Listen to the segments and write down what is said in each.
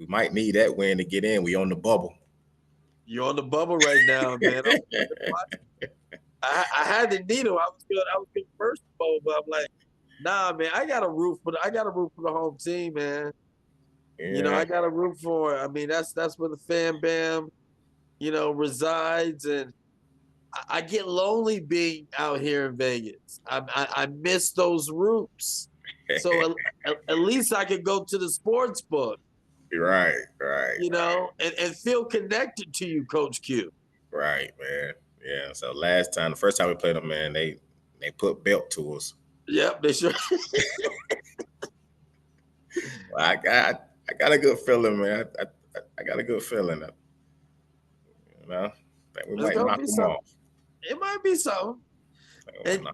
might need that win to get in. We on the bubble. You're on the bubble right now, man. I had the needle. I was good first bowl, but I'm like, nah, man. I got to root for the home team, man. Yeah. I got to root for it. I mean, that's where the fan bam, resides, and I get lonely being out here in Vegas. I miss those roots. So at least I could go to the sports book, Right. and feel connected to you, Coach Q. Right, man. Yeah. So the first time we played them, man, they put belt to us. Yep, they sure. Well, I got a good feeling, man. I got a good feeling. I think we might knock them off. It might be so. And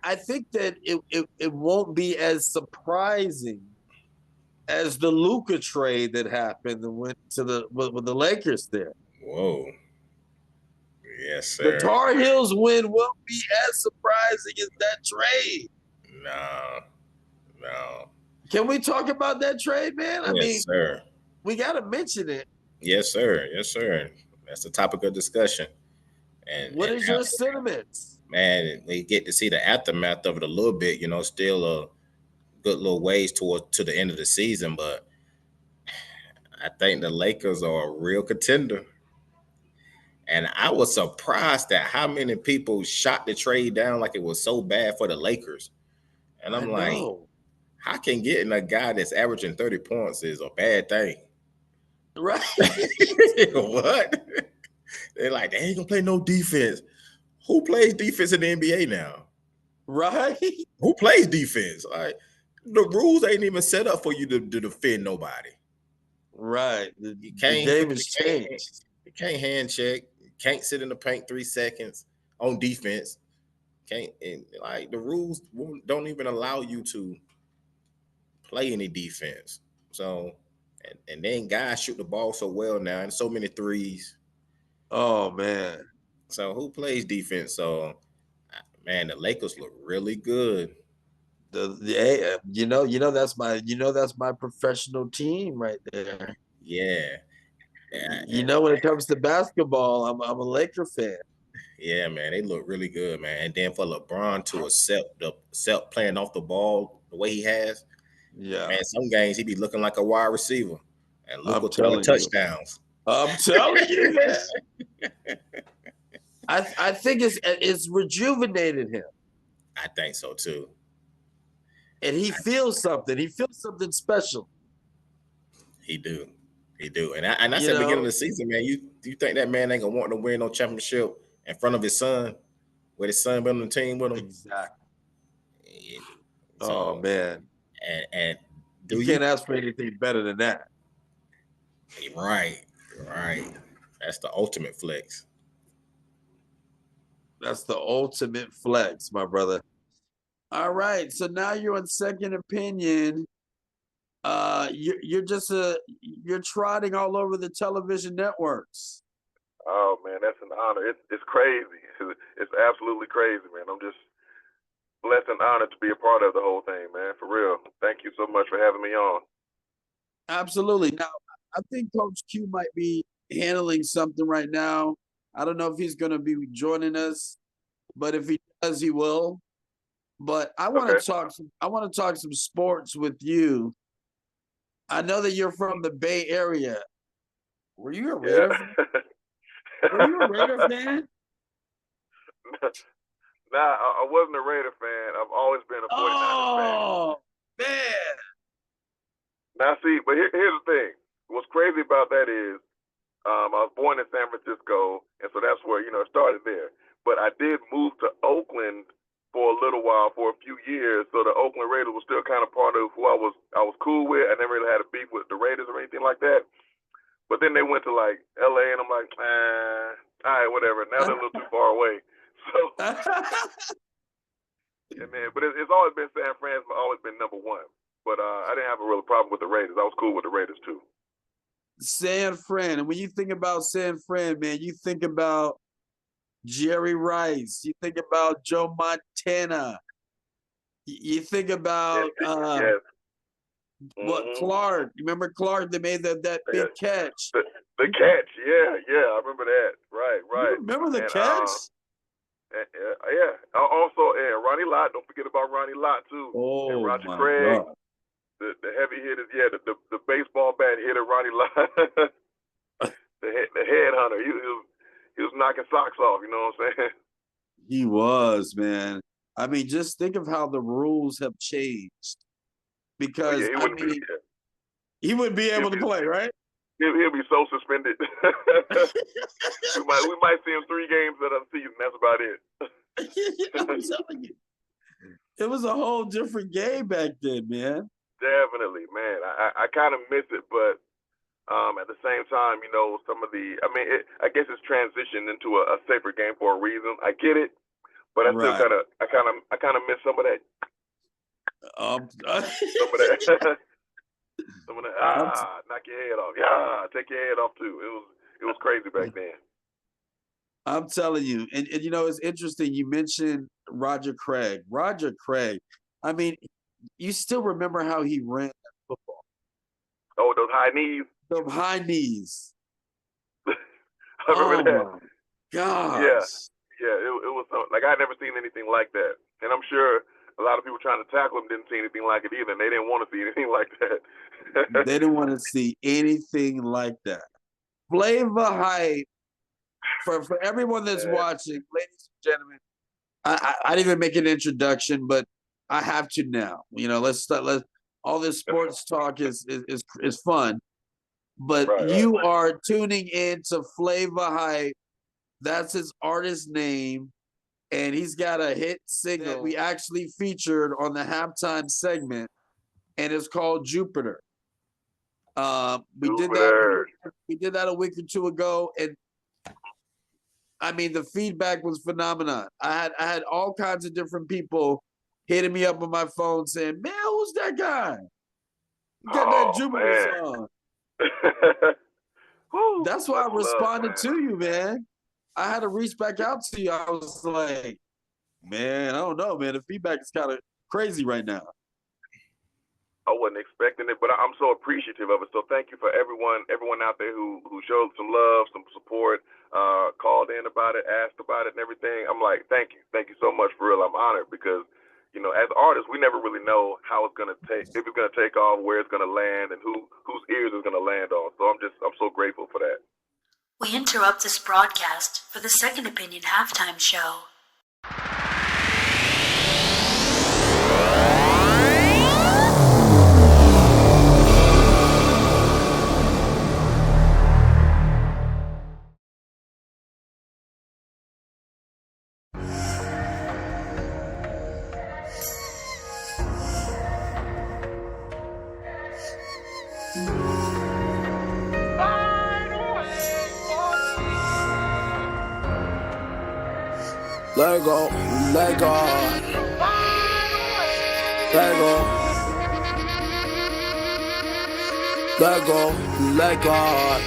I think that it won't be as surprising as the Luka trade that happened and went to with the Lakers there. Whoa. Yes, sir. The Tar Heels win won't be as surprising as that trade. No. Can we talk about that trade, man? I mean, sir. We got to mention it. Yes, sir. That's the topic of discussion. And what is your sentiments? Man, we get to see the aftermath of it a little bit, still a good little ways to the end of the season, but I think the Lakers are a real contender. And I was surprised at how many people shot the trade down like it was so bad for the Lakers. And I'm like, how can getting a guy that's averaging 30 points is a bad thing? Right. What? They're like, they ain't gonna play no defense. Who plays defense in the NBA now? Right. Who plays defense? Like, the rules ain't even set up for you to defend nobody. Right. The game has changed. You can't hand check. You can't sit in the paint 3 seconds on defense. The rules don't even allow you to play any defense. So, and then guys shoot the ball so well now and so many threes. Oh man. So who plays defense? So, man, the Lakers look really good. That's my professional team right there. Yeah. When it comes to basketball, I'm a Laker fan. Yeah, man, they look really good, man. And then for LeBron to accept playing off the ball the way he has, man, some games he be looking like a wide receiver, and Luka throwing touchdowns. I'm telling you, man. I think it's rejuvenated him. I think so too. And he feels something. He feels something special. He do. And I said beginning of the season, man, you think that man ain't gonna want to win no championship in front of his son, with his son been on the team with him? Exactly. Yeah. So, man. And you can't ask for anything better than that. Right. That's the ultimate flex. That's the ultimate flex, my brother. All right. So now you're on Second Opinion. You're trotting all over the television networks. Oh man, that's an honor. It's crazy. It's absolutely crazy, man. I'm just blessed and honored to be a part of the whole thing, man. For real. Thank you so much for having me on. Absolutely. Now, I think Coach Q might be handling something right now. I don't know if he's going to be joining us, but if he does, he will. But I want to talk. I want to talk some sports with you. I know that you're from the Bay Area. Were you a Raider fan? Were you a Raider fan? Nah, I wasn't a Raider fan. I've always been a 49ers fan. Oh, man. Now, see, but here's the thing. What's crazy about that is I was born in San Francisco, and so that's where, it started there. But I did move to Oakland for a little while, for a few years, so the Oakland Raiders was still kind of part of who I was cool with. I never really had a beef with the Raiders or anything like that. But then they went to, like, L.A., and I'm like, all right, whatever. Now they're a little too far away. So, yeah, man. But it's always been San Francisco, always been number one. But I didn't have a real problem with the Raiders. I was cool with the Raiders, too. San Fran. And when you think about San Fran, man, you think about Jerry Rice. You think about Joe Montana. You think about What Clark? You remember Clark? They made that big catch. The catch, yeah, I remember that. Right. You remember the catch? Yeah. Also, Ronnie Lott. Don't forget about Ronnie Lott too. Oh, and Roger my Craig. God. The heavy hitters, the baseball bat hitter Ronnie Lott, the headhunter. He was knocking socks off. You know what I'm saying? He was, man. I mean, just think of how the rules have changed. Because he wouldn't be able to play, right? He'll be so suspended. we might see him 3 games of the season. That's about it. I'm telling you, it was a whole different game back then, man. Definitely, man. I kind of miss it, but at the same time, some of the. I mean, I guess it's transitioned into a safer game for a reason. I get it, but I still kind of miss some of that. Some of that. Some of that. Knock your head off. Yeah, take your head off too. It was crazy back then. I'm telling you, and it's interesting. You mentioned Roger Craig. Roger Craig. I mean, you still remember how he ran football? Oh, those high knees. Those high knees. I remember that. Gosh. Yeah. It was like I had never seen anything like that, and I'm sure a lot of people trying to tackle him didn't see anything like it either, and they didn't want to see anything like that. They didn't want to see anything like that. Flava hype for everyone that's watching, ladies and gentlemen. I didn't even make an introduction, but I have to now. Let's all this sports talk is fun, but you are tuning in to Flava hype. That's his artist name. And he's got a hit single that we actually featured on the halftime segment, and it's called Jupiter. We did that a week or two ago, and I mean the feedback was phenomenal. I had all kinds of different people hitting me up on my phone saying, "Man, who's that guy? You got that Jupiter song." That's why I responded to you, man. I had to reach back out to you. I was like, man, I don't know, man. The feedback is kind of crazy right now. I wasn't expecting it, but I'm so appreciative of it. So thank you for everyone out there who showed some love, some support, called in about it, asked about it and everything. I'm like, thank you so much for real. I'm honored because, as artists, we never really know how it's gonna take, if it's gonna take off, where it's gonna land, and whose ears it's gonna land on. So I'm so grateful for that. We interrupt this broadcast for the Second Opinion halftime show. Let go, let God. Let go. Let go, let God.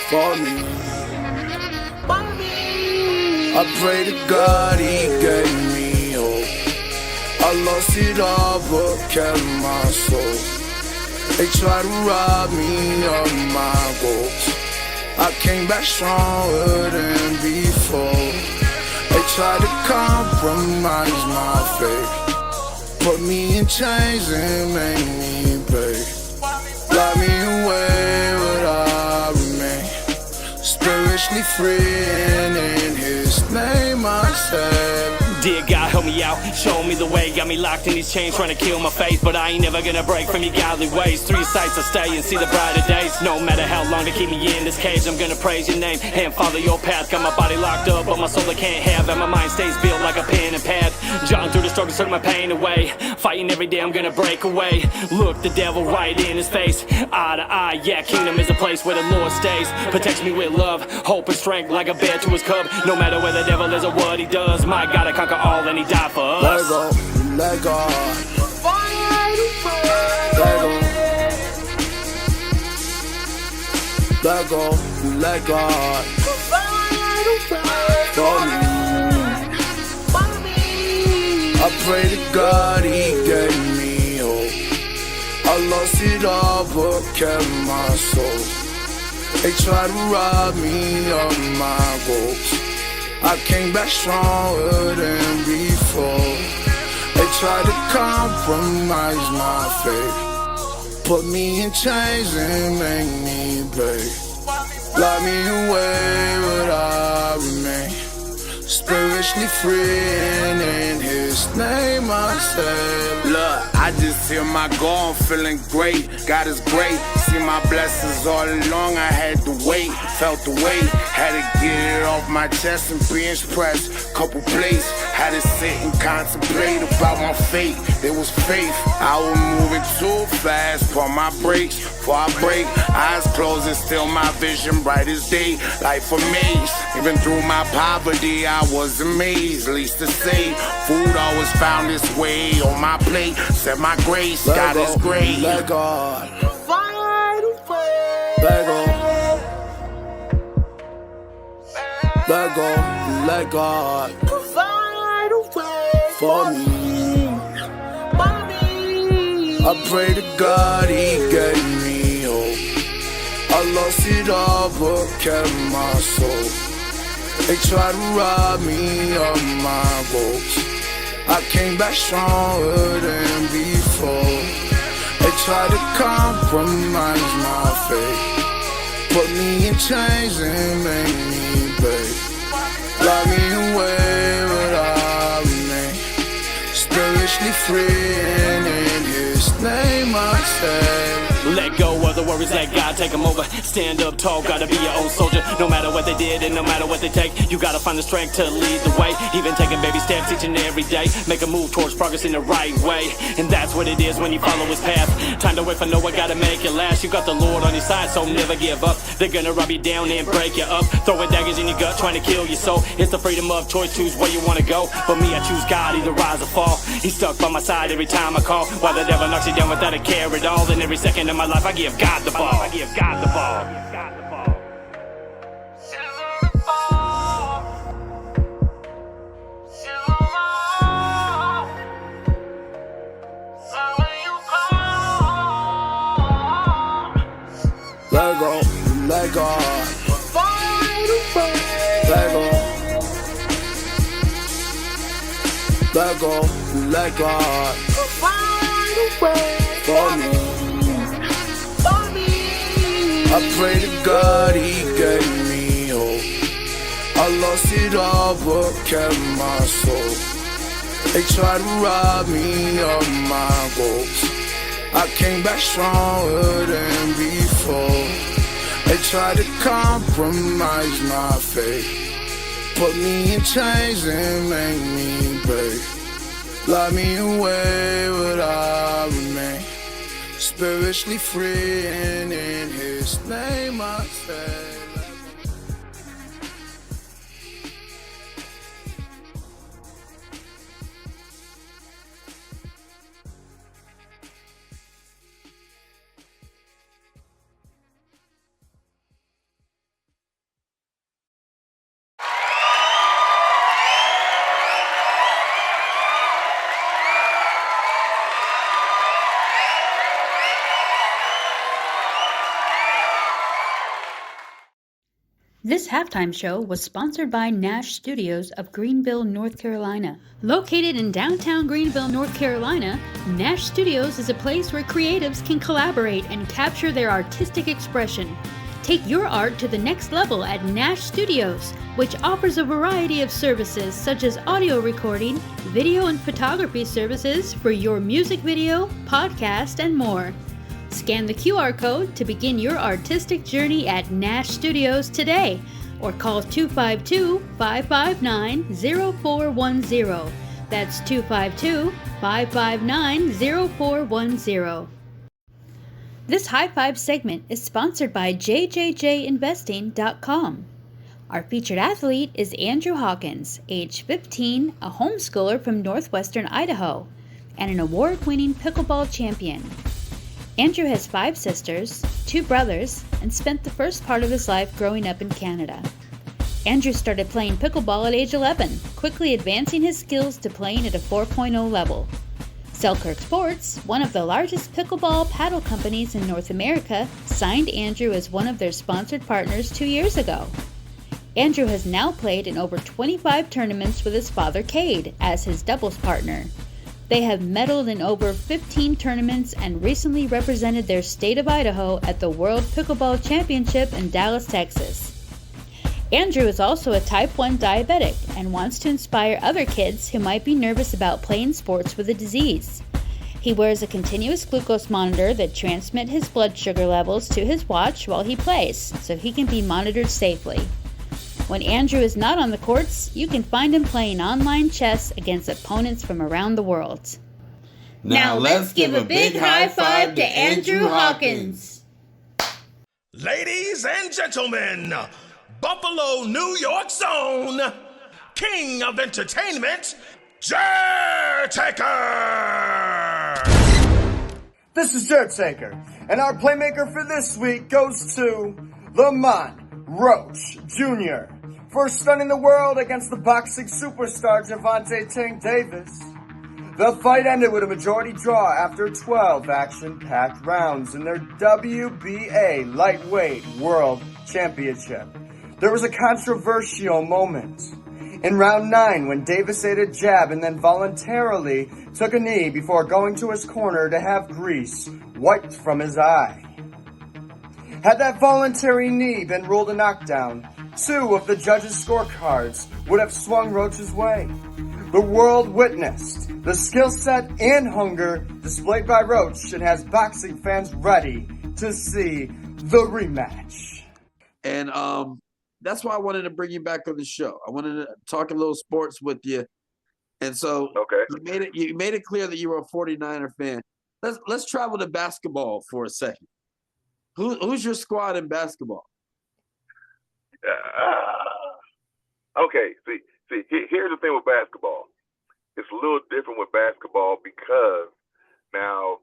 For me. I pray to God he gave me hope. I lost it all but kept my soul. They try to rob me of my goals. I came back stronger than before. They tried to compromise my faith, put me in chains and make me pay. Lock me away, but I remain spiritually free, and in his name I said, dear God, help me out, show me the way. Got me locked in these chains, trying to kill my faith, but I ain't never gonna break from your godly ways. 3 sights I stay and see the brighter days. No matter how long they keep me in this cage, I'm gonna praise your name and follow your path. Got my body locked up, but my soul I can't have, and my mind stays built like a pen and pad. Jotting through the struggle, turning my pain away. Fighting every day, I'm gonna break away. Look the devil right in his face, eye to eye. Yeah, kingdom is a place where the Lord stays. Protects me with love, hope and strength, like a bear to his cub. No matter where the devil is or what he does, my God, I conquer all and he died for us. let go, let God. Let go. Let go, let God. For me. I pray to God he gave me hope. lost it all but kept my soul. They tried to rob me of my goals. I came back stronger than before. They tried to compromise my faith, put me in chains and make me pay. Lock me away, but I remain spiritually free, and in His name I say. Look, I just hear my goal, I'm feeling great. God is great. See my blessings all along, I had to wait. Felt the weight, had to get it off my chest and bench press. Couple plates, had to sit and contemplate about my fate. It was faith, I was moving too fast. Put my brakes before I break. Eyes closed and still my vision bright as day. Life amazed, even through my poverty I was amazed. Least to say, food always found its way on my plate. Said my grace, God is great. Let God find a way. Let go. Let go. Let God find a way for me. I pray to God He gave me hope. I lost it all but kept my soul. They tried to rob me of my goals. I came back stronger than before. They tried to compromise my faith, put me in chains and make me pay. Lock me away, but I remain spiritually free, and in His name I say. Let go of the worries, let God take them over. Stand up tall, gotta be your own soldier. No matter what they did and no matter what they take, you gotta find the strength to lead the way. Even taking baby steps each and every day, make a move towards progress in the right way. And that's what it is when you follow His path. Time to wait for no one, gotta make it last. You got the Lord on your side, so never give up. They're gonna rub you down and break you up, throwing daggers in your gut, trying to kill your soul. It's the freedom of choice, choose where you wanna go. But me, I choose God, either rise or fall. He's stuck by my side every time I call, while the devil knocks you down without a care at all. And every second of my life I give God the ball. I give God the ball. Let go, let God find a way. Let go, let go, let God find a way for me. I pray to God He gave me hope. I lost it all but kept my soul. They tried to rob me of my goals. I came back stronger than before. They tried to compromise my faith, put me in chains and make me break. Lock me away, but I remain spiritually free, and in His name I say. This halftime show was sponsored by Nash Studios of Greenville, North Carolina. Located in downtown Greenville, North Carolina, Nash Studios is a place where creatives can collaborate and capture their artistic expression. Take your art to the next level at Nash Studios, which offers a variety of services such as audio recording, video and photography services for your music video, podcast, and more. Scan the QR code to begin your artistic journey at Nash Studios today, or call 252-559-0410. That's 252-559-0410. This High Five segment is sponsored by JJJinvesting.com. Our featured athlete is Andrew Hawkins, age 15, a homeschooler from northwestern Idaho, and an award-winning pickleball champion. Andrew has 5 sisters, 2 brothers, and spent the first part of his life growing up in Canada. Andrew started playing pickleball at age 11, quickly advancing his skills to playing at a 4.0 level. Selkirk Sports, one of the largest pickleball paddle companies in North America, signed Andrew as one of their sponsored partners 2 years ago. Andrew has now played in over 25 tournaments with his father Cade as his doubles partner. They have medaled in over 15 tournaments and recently represented their state of Idaho at the World Pickleball Championship in Dallas, Texas. Andrew is also a type 1 diabetic and wants to inspire other kids who might be nervous about playing sports with a disease. He wears a continuous glucose monitor that transmits his blood sugar levels to his watch while he plays, so he can be monitored safely. When Andrew is not on the courts, you can find him playing online chess against opponents from around the world. Now let's give a big high five to Andrew Hawkins. Ladies and gentlemen, Buffalo, New York's own king of entertainment, Jertaker! This is Jertaker, and our playmaker for this week goes to Lamont Roach Jr. for stunning the world against the boxing superstar Gervonta Tank Davis. The fight ended with a majority draw after 12 action-packed rounds in their WBA Lightweight World Championship. There was a controversial moment in round 9 when Davis ate a jab and then voluntarily took a knee before going to his corner to have grease wiped from his eye. Had that voluntary knee been ruled a knockdown, 2 of the judges' scorecards would have swung Roach's way. The world witnessed the skill set and hunger displayed by Roach and has boxing fans ready to see the rematch. And that's why I wanted to bring you back on the show. I wanted to talk a little sports with you. And so you made it clear that you were a 49er fan. Let's travel to basketball for a second. Who's your squad in basketball? Okay, see, here's the thing with basketball. It's a little different with basketball because now,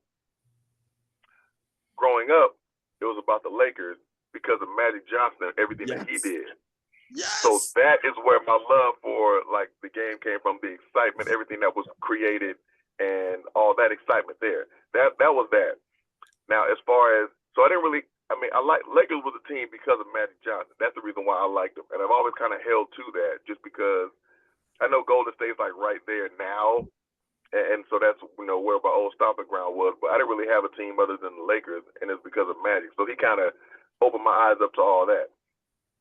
growing up, it was about the Lakers because of Magic Johnson and everything that he did. Yes. So that is where my love for like the game came from, the excitement, everything that was created, and all that excitement there. That was that. Now, as far as I like Lakers was a team because of Magic Johnson. That's the reason why I liked them, and I've always kind of held to that, just because I know Golden State's like right there now, and so that's where my old stomping ground was. But I didn't really have a team other than the Lakers, and it's because of Magic. So he kind of opened my eyes up to all that.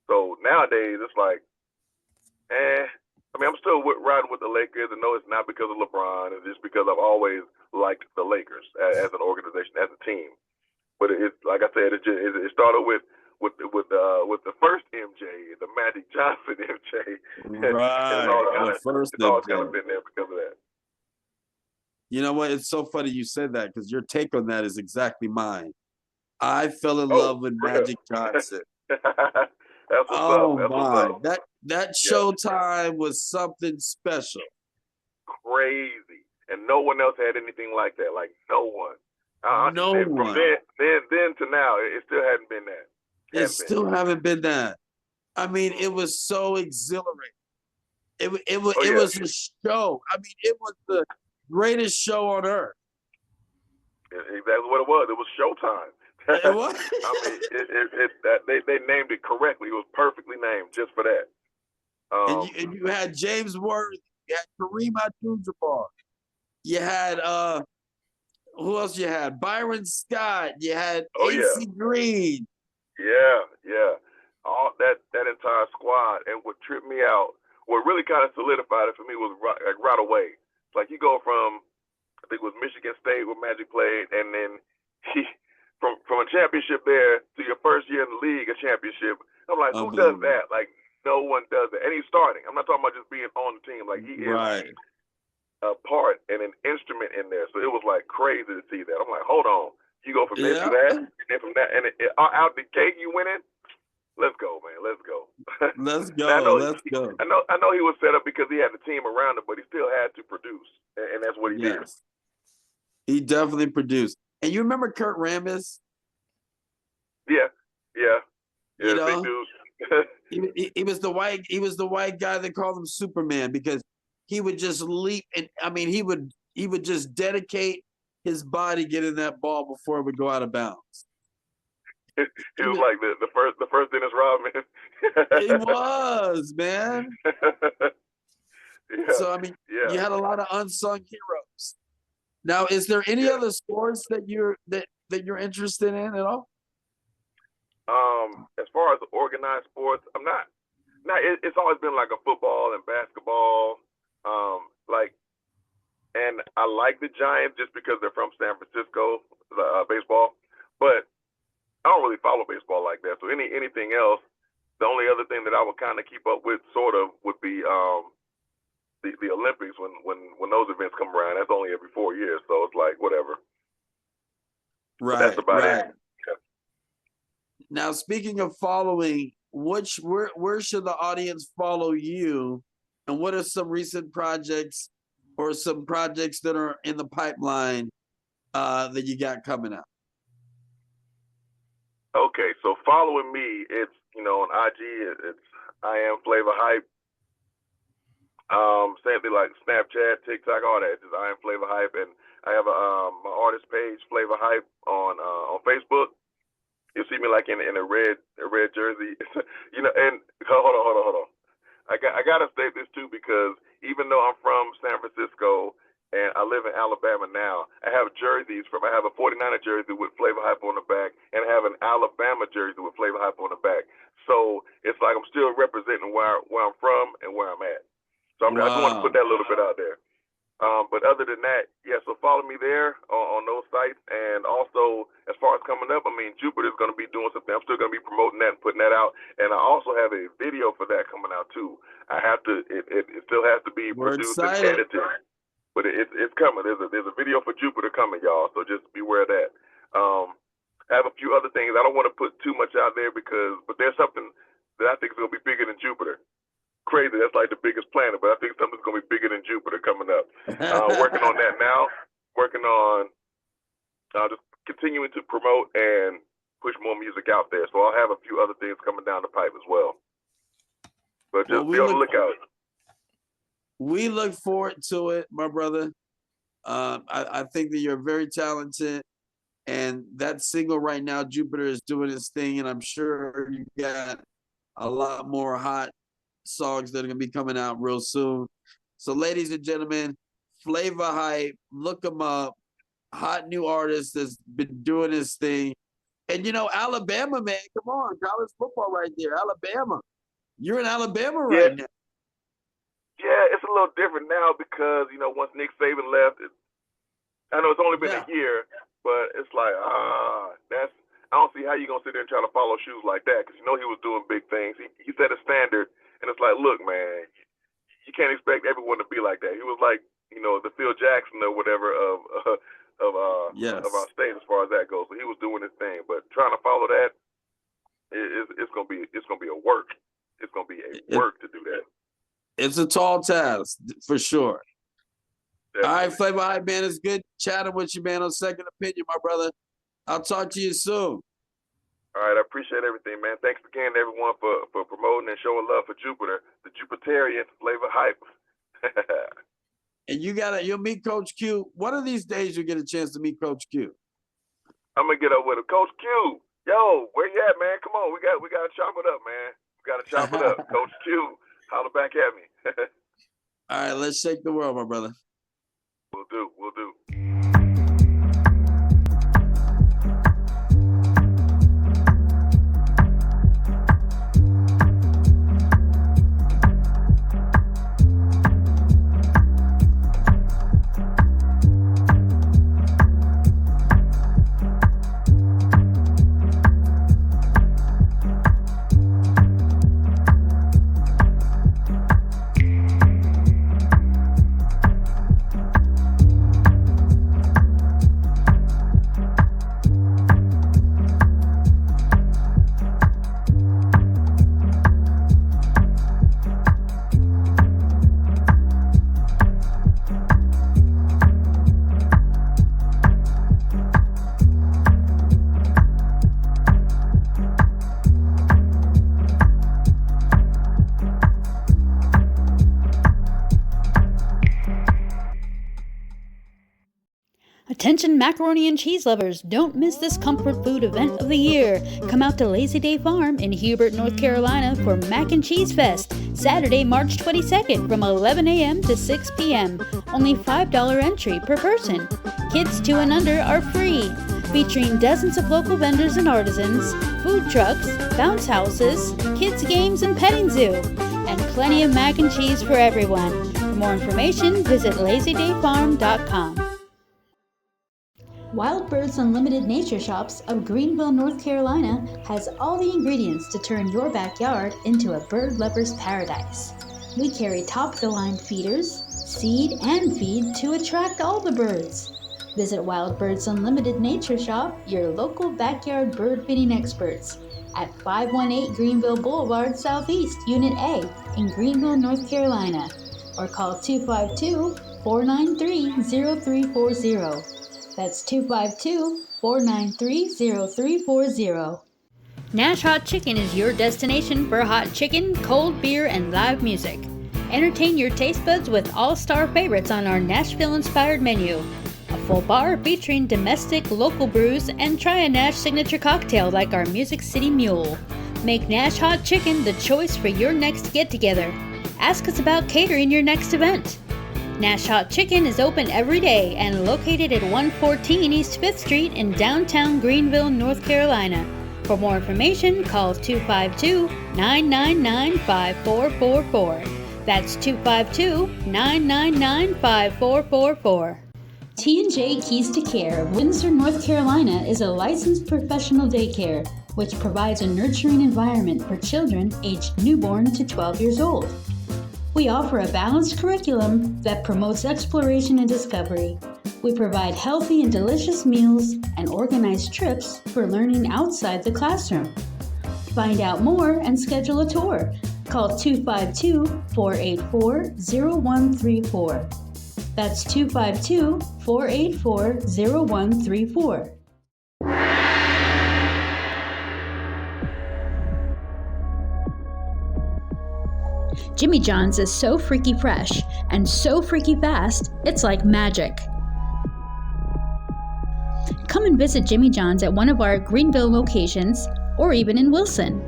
So nowadays it's like, I'm still riding with the Lakers, and no, it's not because of LeBron. It's just because I've always liked the Lakers as an organization, as a team. But it's like I said, it started with the first MJ, the Magic Johnson MJ. Right. It's always kind of been there because of that. You know what? It's so funny you said that because your take on that is exactly mine. I fell in love with Magic Johnson. That's what's up. That's my! What's up. That Showtime was something special. Crazy, and no one else had anything like that. Like no one. No one. From then to now, it still hadn't been that. It still haven't been that. I mean, it was so exhilarating. It was a show. I mean, it was the greatest show on earth. Exactly what it was. It was Showtime. It was. I mean, they named it correctly. It was perfectly named just for that. And you had James Worthy. You had Kareem Abdul-Jabbar. You had who else? You had Byron Scott. You had AC Green. Yeah. All that entire squad. And what tripped me out, what really kind of solidified it for me was right away. Like you go from, I think it was Michigan State where Magic played, and then from a championship there to your first year in the league, a championship. I'm like, who does that? Like, no one does that. And he's starting. I'm not talking about just being on the team. Like, he is a part and an instrument in there. So it was like crazy to see that. I'm like, hold on. You go from this to that, and then from that, and out the gate you win it. Let's go, man. Let's go. Let's go. Let's go. I know he was set up because he had the team around him, but he still had to produce, and that's what he did. He definitely produced. And you remember Kurt Rambis? Yeah. You know, big dude. he was the white guy that called him Superman because he would just leap, and I mean he would he would just dedicate his body getting that ball before it would go out of bounds. He was like the first Dennis Rodman. He was, man. Yeah. So I mean, you had a lot of unsung heroes. Now, is there any other sports that you're interested in at all? As far as organized sports, I'm not. It's always been like a football and basketball. And I like the Giants just because they're from San Francisco, baseball. But I don't really follow baseball like that. So anything else, the only other thing that I would kind of keep up with, sort of, would be the Olympics when those events come around. That's only every 4 years, so it's like whatever. Right. But that's about it. Yeah. Now, speaking of following, where should the audience follow you, and what are some recent projects or some projects that are in the pipeline that you got coming up? Okay, so following me, it's on IG, it's I am Flava Hype. Same thing like Snapchat, TikTok, all that. Just I am Flava Hype, and I have my artist page, Flava Hype, on Facebook. You'll see me like in a red jersey, And hold on. I gotta state this too, because even though I'm from San Francisco and I live in Alabama now, I have jerseys I have a 49er jersey with Flava Hype on the back, and I have an Alabama jersey with Flava Hype on the back. So it's like I'm still representing where I'm from and where I'm at. So I just want to put that a little bit out there. But other than that, so follow me there on those sites. And also, as far as coming up, I mean, Jupiter's going to be doing something. I'm still going to be promoting that and putting that out. And I also have a video for that coming out too. It still has to be produced and edited, but it's coming. There's a video for Jupiter coming, y'all. So just beware of that. I have a few other things. I don't want to put too much out there but there's something that I think is going to be bigger than Jupiter. Crazy, that's like the biggest planet, but I think something's going to be bigger than Jupiter coming up. Working on that now. Working on just continuing to promote and push more music out there. So I'll have a few other things coming down the pipe as well. But just be on the lookout. We look forward to it, my brother. I think that you're very talented, and that single right now, Jupiter, is doing its thing, and I'm sure you got a lot more hot songs that are going to be coming out real soon. So ladies and gentlemen, Flava Hype, look him up. Hot new artist that's been doing his thing. And Alabama, man, come on, college football right there. Alabama. You're in Alabama right now. Yeah, it's a little different now because, once Nick Saban left, I know it's only been a year, but it's like, I don't see how you're going to sit there and try to follow shoes like that, because he was doing big things. He set a standard. And it's like, look, man, you can't expect everyone to be like that. He was like, the Phil Jackson or whatever of our state as far as that goes. So he was doing his thing, but trying to follow that, it's gonna be a work. It's gonna be a work to do that. It's a tall task for sure. Definitely. All right, Flava Hype, man, it's good chatting with you, man, on Second Opinion, my brother. I'll talk to you soon. All right, I appreciate everything, man. Thanks again, everyone, for promoting and showing love for Jupiter, the Jupiterian Flava Hype. And you'll meet Coach Q. One of these days you'll get a chance to meet Coach Q. I'm gonna get up with him. Coach Q, yo, where you at, man? Come on, we gotta chop it up, man. We gotta chop it up. Coach Q, holler back at me. All right, let's shake the world, my brother. We'll do. Attention macaroni and cheese lovers, don't miss this comfort food event of the year. Come out to Lazy Day Farm in Hubert, North Carolina for Mac and Cheese Fest, Saturday, March 22nd from 11 a.m. to 6 p.m. Only $5 entry per person. Kids 2 and under are free. Featuring dozens of local vendors and artisans, food trucks, bounce houses, kids games and petting zoo, and plenty of mac and cheese for everyone. For more information, visit lazydayfarm.com. Wild Birds Unlimited Nature Shops of Greenville, North Carolina has all the ingredients to turn your backyard into a bird lover's paradise. We carry top-of-the-line feeders, seed, and feed to attract all the birds. Visit Wild Birds Unlimited Nature Shop, your local backyard bird feeding experts, at 518 Greenville Boulevard Southeast, Unit A in Greenville, North Carolina, or call 252-493-0340. That's 252-493-0340. Nash Hot Chicken is your destination for hot chicken, cold beer, and live music. Entertain your taste buds with all-star favorites on our Nashville-inspired menu. A full bar featuring domestic, local brews, and try a Nash signature cocktail like our Music City Mule. Make Nash Hot Chicken the choice for your next get-together. Ask us about catering your next event. Nash Hot Chicken is open every day and located at 114 East 5th Street in downtown Greenville, North Carolina. For more information, call 252-999-5444. That's 252-999-5444. T&J Keys to Care of Windsor, North Carolina is a licensed professional daycare which provides a nurturing environment for children aged newborn to 12 years old. We offer a balanced curriculum that promotes exploration and discovery. We provide healthy and delicious meals and organized trips for learning outside the classroom. Find out more and schedule a tour. Call 252-484-0134. That's 252-484-0134. Jimmy John's is so freaky fresh and so freaky fast, it's like magic. Come and visit Jimmy John's at one of our Greenville locations or even in Wilson.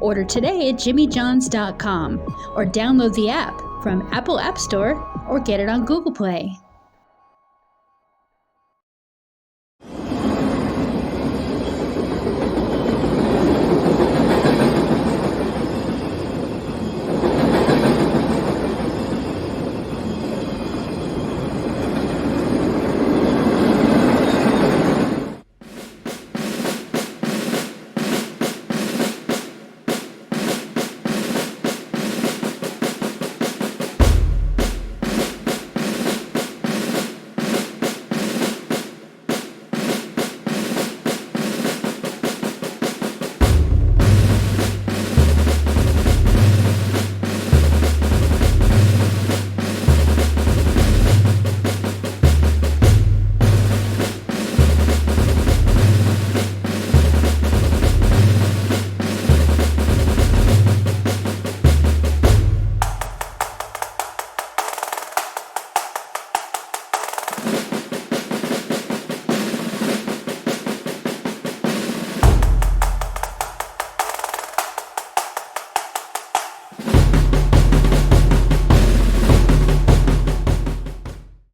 Order today at jimmyjohns.com or download the app from Apple App Store or get it on Google Play.